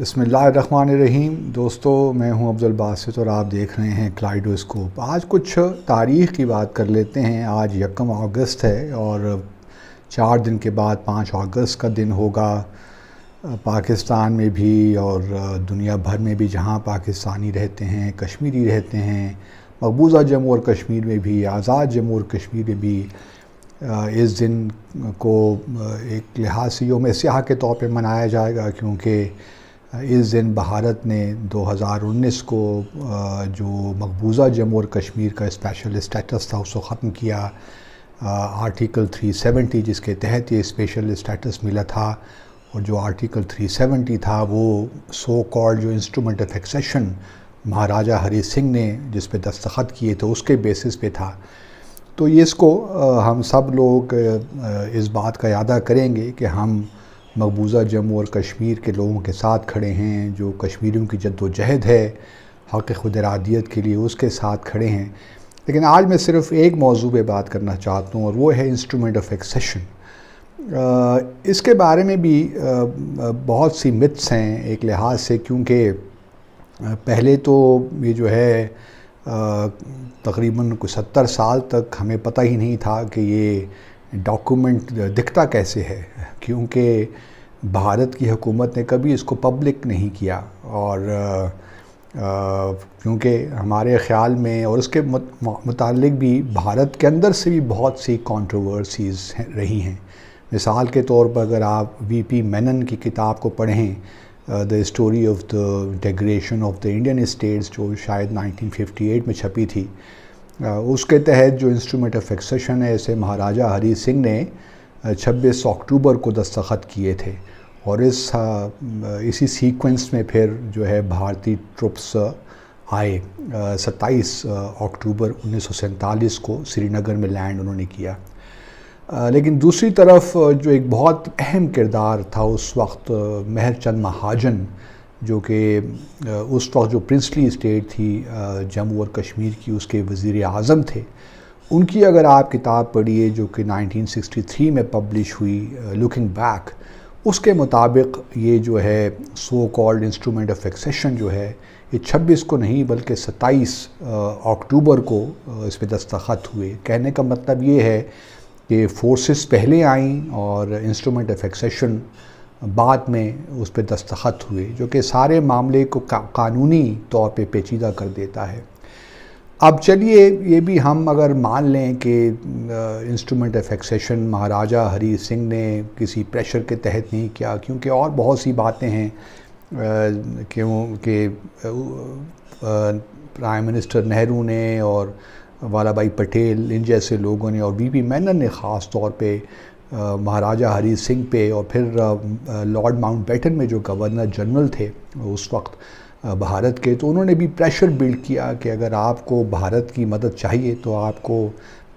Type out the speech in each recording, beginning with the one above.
बिस्मिल्लाहिर्रहमानिर्रहीम। दोस्तों, मैं हूं अब्दुल बासित और आप देख रहे हैं कलाइडोस्कोप। आज कुछ तारीख़ की बात कर लेते हैं। आज 1 अगस्त है और 4 दिन के बाद 5 अगस्त का दिन होगा। पाकिस्तान में भी और दुनिया भर में भी जहां पाकिस्तानी रहते हैं, कश्मीरी रहते हैं, मकबूजा जम्मू और कश्मीर में भी, आज़ाद जम्मू और कश्मीर में भी इस दिन को एक लिहाज से यौम स्याह के तौर पे मनाया जाएगा, क्योंकि इस दिन भारत ने 2019 को जो मकबूजा जम्मू और कश्मीर का स्पेशल स्टेटस था उसको ख़त्म किया। आर्टिकल 370 जिसके तहत ये स्पेशल स्टेटस मिला था, और जो आर्टिकल 370 था वो सो कॉल्ड जो इंस्ट्रूमेंट ऑफ एक्सेशन महाराजा हरी सिंह ने जिस पे दस्तखत किए थे उसके बेसिस पे था। तो ये इसको हम सब लोग इस बात का यादा करेंगे कि हम मकबूजा जम्मू और कश्मीर के लोगों के साथ खड़े हैं, जो कश्मीरियों की जद्दोजहद है हक़ खुद इरादियत के लिए, उसके साथ खड़े हैं। लेकिन आज मैं सिर्फ़ एक मौजू पे बात करना चाहता हूँ और वो है इंस्ट्रूमेंट ऑफ एक्सेशन। इसके बारे में भी बहुत सी मिथ्स हैं एक लिहाज से, क्योंकि पहले तो ये जो है तकरीबन 70 साल तक हमें पता ही नहीं था कि ये डॉक्यूमेंट दिखता कैसे है, क्योंकि भारत की हुकूमत ने कभी इसको पब्लिक नहीं किया। और क्योंकि हमारे ख़्याल में और उसके मुतालिक भी भारत के अंदर से भी बहुत सी कंट्रोवर्सीज़ रही हैं। मिसाल के तौर पर अगर आप वीपी मेनन की किताब को पढ़ें, the story of the integration of the Indian states, जो शायद 1958 में छपी थी, उसके तहत जो इंस्ट्रूमेंट ऑफ एक्सेशन है इसे महाराजा हरी सिंह ने 26 अक्टूबर को दस्तखत किए थे। और इसी सीक्वेंस में फिर जो है भारतीय ट्रुप्स आए। 27 अक्टूबर 1947 को श्रीनगर में लैंड उन्होंने किया। लेकिन दूसरी तरफ जो एक बहुत अहम किरदार था उस वक्त, मेहरचंद महाजन, जो कि उस वक्त जो प्रिंसली स्टेट थी जम्मू और कश्मीर की, उसके वज़ीर आज़म थे। उनकी अगर आप किताब पढ़िए जो कि 1963 में पब्लिश हुई, लुकिंग बैक, उसके मुताबिक ये जो है so called instrument of accession जो है ये 26 को नहीं बल्कि 27 अक्टूबर को इस पर दस्तखत हुए। कहने का मतलब ये है कि फोर्सेस पहले आईं और इंस्ट्रूमेंट ऑफ एक्सेशन बाद में उस पर दस्तखत हुए, जो कि सारे मामले को कानूनी तौर पे पेचीदा कर देता है। अब चलिए ये भी हम अगर मान लें कि इंस्ट्रूमेंट ऑफ एक्सेशन महाराजा हरी सिंह ने किसी प्रेशर के तहत नहीं किया, क्योंकि और बहुत सी बातें हैं, क्योंकि प्राइम मिनिस्टर नेहरू ने और वल्लभ भाई पटेल, इन जैसे लोगों ने, और वीपी मेनन ने ख़ास तौर पे महाराजा हरी सिंह पे, और फिर लॉर्ड माउंटबेटन में जो गवर्नर जनरल थे उस वक्त भारत के, तो उन्होंने भी प्रेशर बिल्ड किया कि अगर आपको भारत की मदद चाहिए तो आपको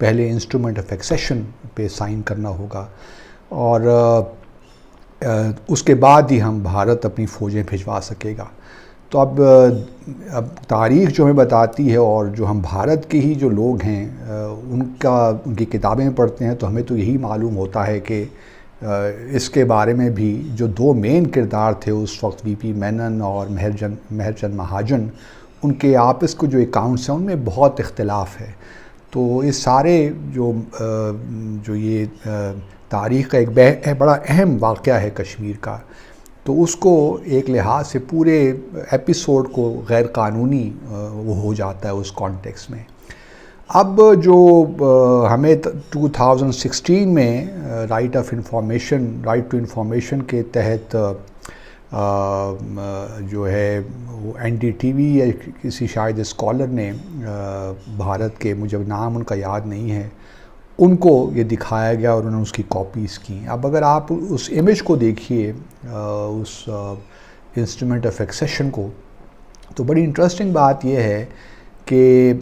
पहले इंस्ट्रूमेंट ऑफ एक्सेशन पे साइन करना होगा, और उसके बाद ही हम भारत अपनी फ़ौजें भिजवा सकेगा। तो अब तारीख़ जो हमें बताती है, और जो हम भारत के ही जो लोग हैं उनकी किताबें पढ़ते हैं, तो हमें तो यही मालूम होता है कि इसके बारे में भी जो दो मेन किरदार थे उस वक्त, वीपी मेनन और मेहरचंद महाजन, उनके आपस को जो अकाउंट्स हैं उनमें बहुत इख्तिलाफ़ है। तो इस सारे जो ये तारीख़ का एक बड़ा अहम वाक़या है कश्मीर का, तो उसको एक लिहाज से पूरे एपिसोड को गैर कानूनी वो हो जाता है उस कॉन्टेक्स्ट में। अब जो हमें 2016 में राइट टू इंफॉर्मेशन के तहत जो है वो NDTV या किसी शायद स्कॉलर ने भारत के, मुझे नाम उनका याद नहीं है, उनको ये दिखाया गया और उन्होंने उसकी कॉपीज़ की। अब अगर आप उस इमेज को देखिए, उस इंस्ट्रूमेंट ऑफ एक्सेशन को, तो बड़ी इंटरेस्टिंग बात यह है कि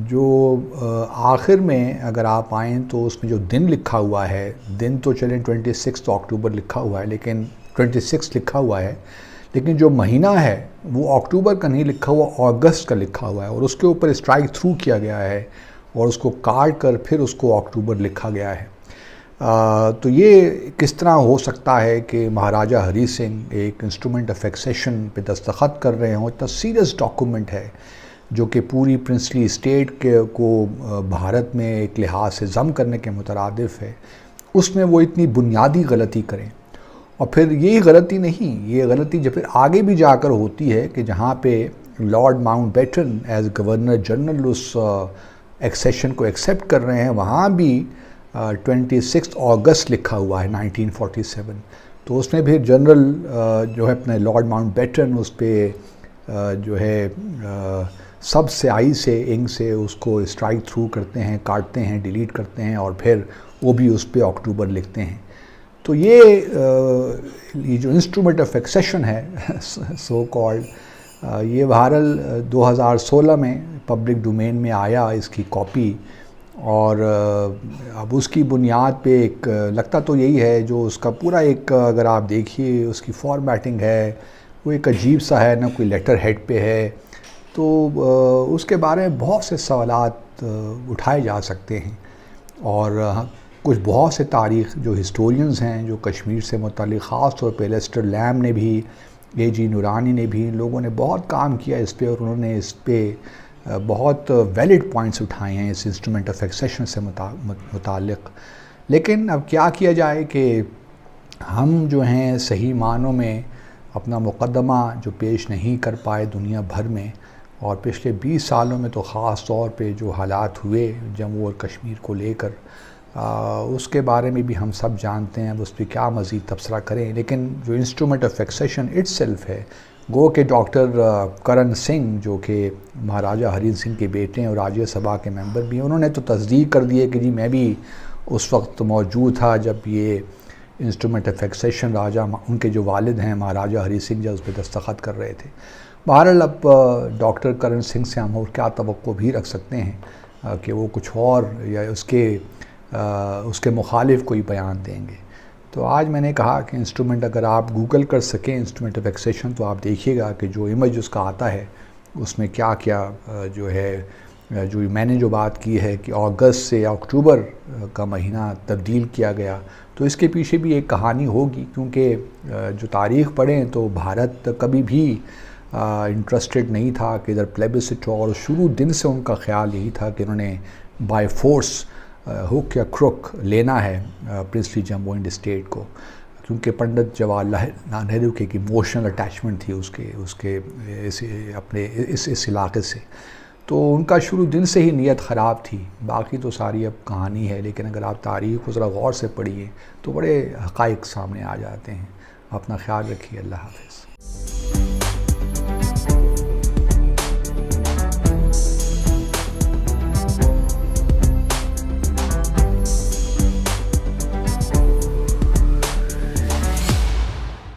जो आखिर में अगर आप आएँ तो उसमें जो दिन लिखा हुआ है, दिन तो चलें 26 अक्टूबर लिखा हुआ है, लेकिन 26 लिखा हुआ है, लेकिन जो महीना है वो अक्टूबर का नहीं लिखा हुआ, अगस्त का लिखा हुआ है, और उसके ऊपर स्ट्राइक थ्रू किया गया है और उसको काट कर फिर उसको अक्टूबर लिखा गया है। तो ये किस तरह हो सकता है कि महाराजा हरी सिंह एक इंस्ट्रूमेंट ऑफ एक्सेशन पे दस्तखत कर रहे हों। इतना सीरियस डॉक्यूमेंट है जो कि पूरी प्रिंसली स्टेट के को भारत में एक लिहाज से जम करने के मुतरादिफ है, उसमें वो इतनी बुनियादी गलती करें। और फिर यही गलती नहीं, ये गलती जब फिर आगे भी जाकर होती है कि जहाँ पे lord Mountbatten as governor general उस एक्सेशन को एक्सेप्ट कर रहे हैं, वहाँ भी 26 अगस्त लिखा हुआ है 1947। तो उसमें भी जनरल जो है अपने लॉर्ड माउंटबेटन उस पर जो है सब से आई से इंक से उसको स्ट्राइक थ्रू करते हैं, काटते हैं, डिलीट करते हैं और फिर वो भी उस पर अक्टूबर लिखते हैं। तो ये जो इंस्ट्रूमेंट ऑफ एक्सेशन है सो कॉल्ड, ये बहरहाल 2016 में पब्लिक डोमेन में आया इसकी कॉपी। और अब उसकी बुनियाद पे एक लगता तो यही है, जो उसका पूरा एक अगर आप देखिए उसकी फॉर्मेटिंग है वो एक अजीब सा है, ना कोई लेटर हेड पे है। तो उसके बारे में बहुत से सवालात उठाए जा सकते हैं। और कुछ बहुत से तारीख़ जो हिस्टोरियंस हैं जो कश्मीर से मुताल्लिक़, ख़ास तौर पे लेस्टर लैम ने भी, ए.जी. नूरानी ने भी, इन लोगों ने बहुत काम किया इस पे और उन्होंने इस पे बहुत वैलिड पॉइंट्स उठाए हैं इस इंस्ट्रूमेंट ऑफ एक्सेशन से मुताल्लिक़। लेकिन अब क्या किया जाए कि हम जो हैं सही मानों में अपना मुक़दमा जो पेश नहीं कर पाए दुनिया भर में, और पिछले 20 सालों में तो ख़ास तौर पे जो हालात हुए जम्मू और कश्मीर को लेकर, उसके बारे में भी हम सब जानते हैं। अब उस पर क्या मज़ीद तबसरा करें। लेकिन जो इंस्ट्रूमेंट ऑफ एक्सेशन इट्सेल्फ है, गो के डॉक्टर करण सिंह जो कि महाराजा हरी सिंह के बेटे हैं और राज्यसभा के मेंबर भी हैं, उन्होंने तो तस्दीक कर दी है कि जी मैं भी उस वक्त मौजूद था जब ये इंस्ट्रूमेंट ऑफ एक्सेशन राजा उनके जो वालिद हैं महाराजा हरी सिंह जब उस पर दस्तखत कर रहे थे। बहरहाल अब डॉक्टर करण सिंह से हम और क्या तवक्को भी रख सकते हैं कि वो कुछ और या उसके मुखालिफ कोई बयान देंगे। तो आज मैंने कहा कि इंस्ट्रूमेंट अगर आप गूगल कर सकें इंस्ट्रूमेंट ऑफ एक्सेशन, तो आप देखिएगा कि जो इमेज उसका आता है उसमें क्या क्या जो है जो मैंने जो बात की है कि अगस्त से अक्टूबर का महीना तब्दील किया गया, तो इसके पीछे भी एक कहानी होगी। क्योंकि जो तारीख़ पढ़ें तो भारत कभी भी इंटरेस्टेड नहीं था कि इधर प्लेबिसिट हो, और शुरू दिन से उनका ख्याल यही था कि उन्होंने बाय फोर्स हुक या क्रुक लेना है प्रिंसली जम्मू एंड स्टेट को। क्योंकि पंडित जवाहरलाल नेहरू के एक इमोशनल अटैचमेंट थी उसके इस इलाके से। तो उनका शुरू दिन से ही नीयत ख़राब थी। बाकी तो सारी अब कहानी है, लेकिन अगर आप तारीख़ को ज़रा गौर से पढ़िए तो बड़े हक़ाइक़ सामने आ जाते हैं। अपना ख्याल रखिए। अल्लाह हाफ़िज़।